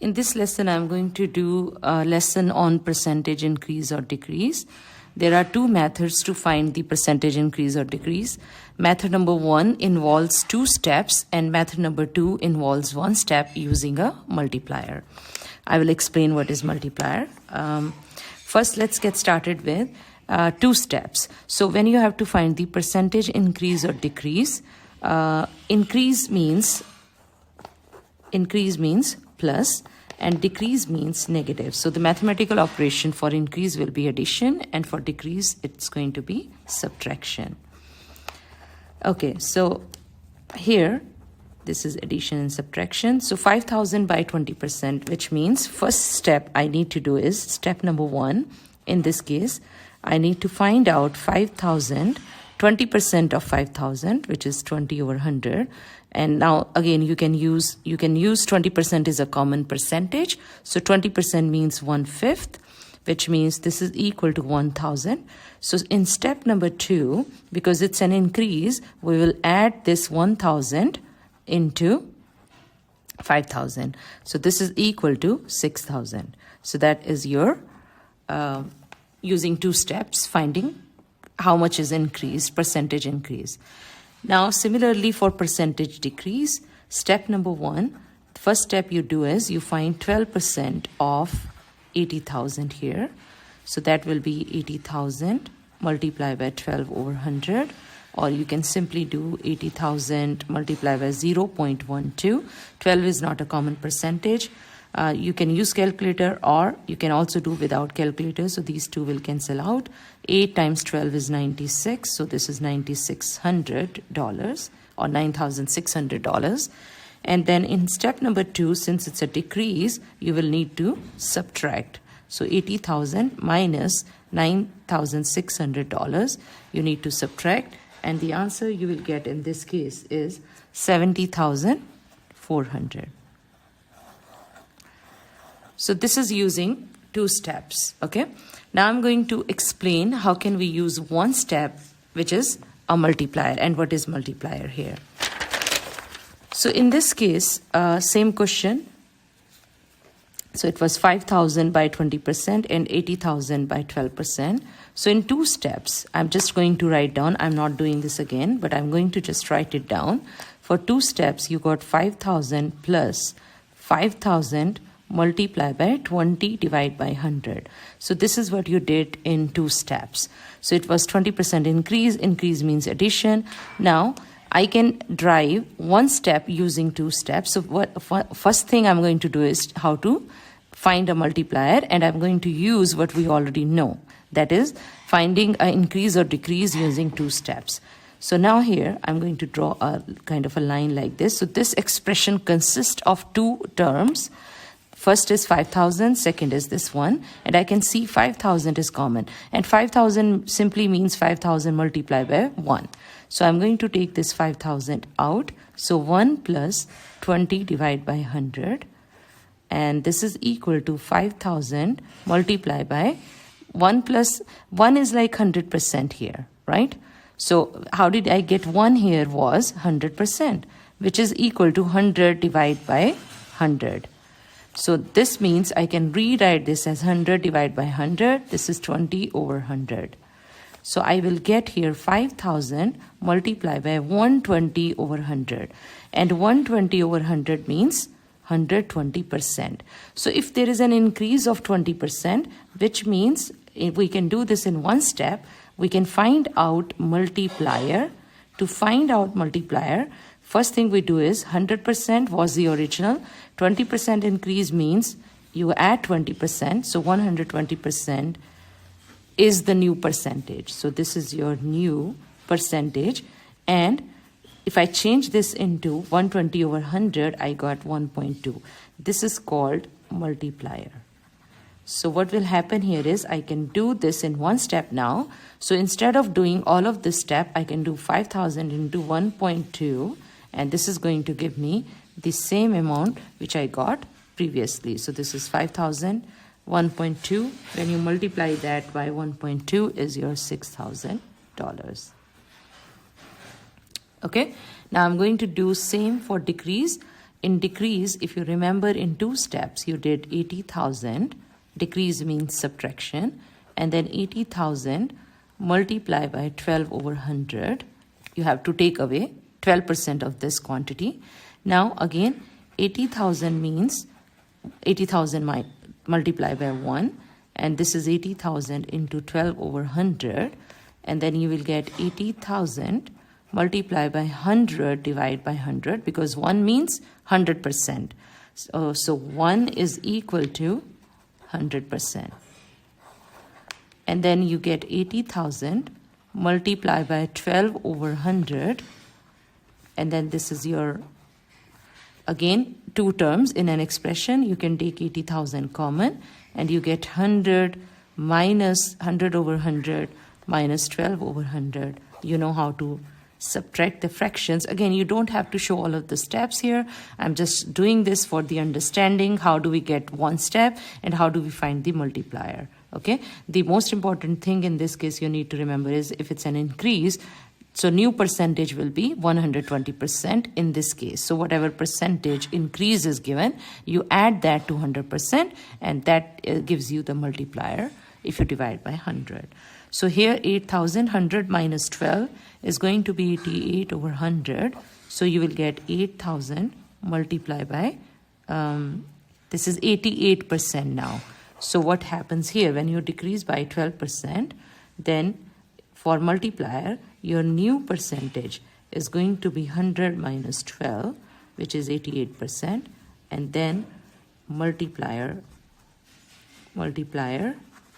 In this lesson, I'm going to do a lesson on percentage increase or decrease. There are two methods to find the percentage increase or decrease. Method number 1 involves 2 steps and method number 2 involves 1 step using a multiplier. I will explain what is multiplier. First, let's get started with 2 steps. So when you have to find the percentage increase or decrease, increase means plus and decrease means negative. So the mathematical operation for increase will be addition and for decrease it's going to be subtraction. Okay, so here this is addition and subtraction. So 5,000 by 20%, which means first step I need to do is step number 1. In this case, I need to find out 5,000, 20% of 5,000, which is 20 over 100. And now again, you can use 20% is a common percentage. So 20% means 1/5, which means this is equal to 1,000. So in step number 2, because it's an increase, we will add this 1,000 into 5,000. So this is equal to 6,000. So that is your using 2 steps, finding how much is increased, percentage increase. Now, similarly for percentage decrease, step number 1, the first step you do is you find 12% of 80,000 here. So that will be 80,000 multiplied by 12 over 100. Or you can simply do 80,000 multiplied by 0.12. 12 is not a common percentage. You can use calculator or you can also do without calculator. So these two will cancel out. 8 times 12 is 96. So this is $9,600 or $9,600. And then in step number 2, since it's a decrease, you will need to subtract. So 80,000 minus $9,600, you need to subtract. And the answer you will get in this case is 70,400. So this is using 2 steps, okay? Now I'm going to explain how can we use 1 step, which is a multiplier, and what is multiplier here. So in this case, same question. So it was 5,000 by 20% and 80,000 by 12%. So in 2 steps, I'm just going to write down, I'm not doing this again, but I'm going to just write it down. For 2 steps, you got 5,000 plus 5,000 multiply by 20 divided by 100. So this is what you did in 2 steps. So it was 20% increase. Increase means addition. Now I can drive 1 step using 2 steps. So first thing I'm going to do is how to find a multiplier, and I'm going to use what we already know. That is finding an increase or decrease using 2 steps. So now here I'm going to draw a kind of a line like this. So this expression consists of 2 terms. First is 5,000, second is this one, and I can see 5,000 is common. And 5,000 simply means 5,000 multiplied by 1. So I'm going to take this 5,000 out. So 1 plus 20 divided by 100. And this is equal to 5,000 multiplied by 1 plus 1 is like 100% here, right? So how did I get 1 here was 100%, which is equal to 100 divided by 100. So this means I can rewrite this as 100 divided by 100. This is 20 over 100. So I will get here 5,000 multiplied by 120 over 100. And 120 over 100 means 120%. So if there is an increase of 20%, which means if we can do this in 1 step, we can find out multiplier. To find out multiplier, first thing we do is 100% was the original. 20% increase means you add 20%. So 120% is the new percentage. So this is your new percentage. And if I change this into 120 over 100, I got 1.2. This is called multiplier. So what will happen here is I can do this in 1 step now. So instead of doing all of this step, I can do 5,000 into 1.2. And this is going to give me the same amount which I got previously. So this is 5,000, 1.2. When you multiply that by 1.2 is your $6,000. Okay. Now I'm going to do same for decrease. in decrease, if you remember, in 2 steps, you did 80,000. Decrease means subtraction. And then 80,000 multiply by 12 over 100. You have to take away 12% of this quantity. Now again, 80,000 means 80,000 multiply by 1. And this is 80,000 into 12 over 100. And then you will get 80,000 multiply by 100 divide by 100, because 1 means 100%. So 1 is equal to 100%. And then you get 80,000 multiply by 12 over 100. And then this is your, again, 2 terms in an expression. You can take 80,000 common and you get 100 minus 100 over 100 minus 12 over 100. You know how to subtract the fractions. Again, you don't have to show all of the steps here. I'm just doing this for the understanding. How do we get one step and how do we find the multiplier? Okay, the most important thing in this case you need to remember is if it's an increase, so new percentage will be 120% in this case. So whatever percentage increase is given, you add that to 100% and that gives you the multiplier if you divide by 100. So here 8,100 minus 12 is going to be 88 over 100. So you will get 8,000 multiplied by, this is 88% now. So what happens here when you decrease by 12%, then for multiplier, your new percentage is going to be 100 minus 12, which is 88%. And then multiplier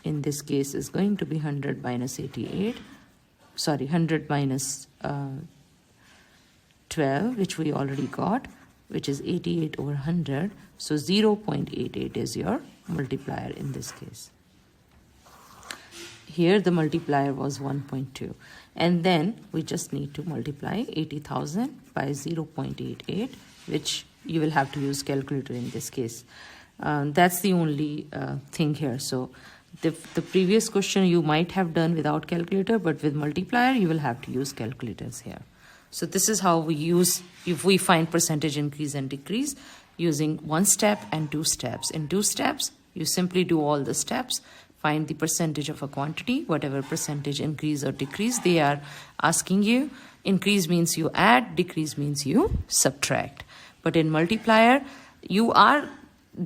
in this case is going to be 100 minus 88, sorry, 100 minus 12, which we already got, which is 88 over 100. So 0.88 is your multiplier in this case. Here the multiplier was 1.2. And then we just need to multiply 80,000 by 0.88, which you will have to use calculator in this case. That's the only thing here. So the previous question you might have done without calculator, but with multiplier you will have to use calculators here. So this is how we use, if we find percentage increase and decrease, using 1 step and 2 steps. In 2 steps, you simply do all the steps, find the percentage of a quantity, whatever percentage increase or decrease they are asking you. Increase means you add, decrease means you subtract. But in multiplier, you are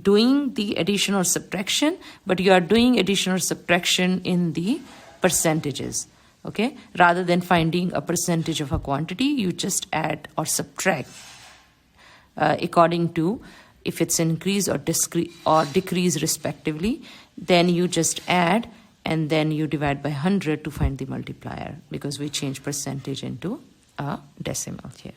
doing the addition or subtraction, but you are doing addition or subtraction in the percentages. Okay, rather than finding a percentage of a quantity, you just add or subtract according to if it's increase or decrease respectively. Then you just add and then you divide by 100 to find the multiplier, because we change percentage into a decimal here.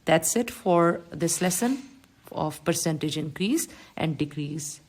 That's it for this lesson of percentage increase and decrease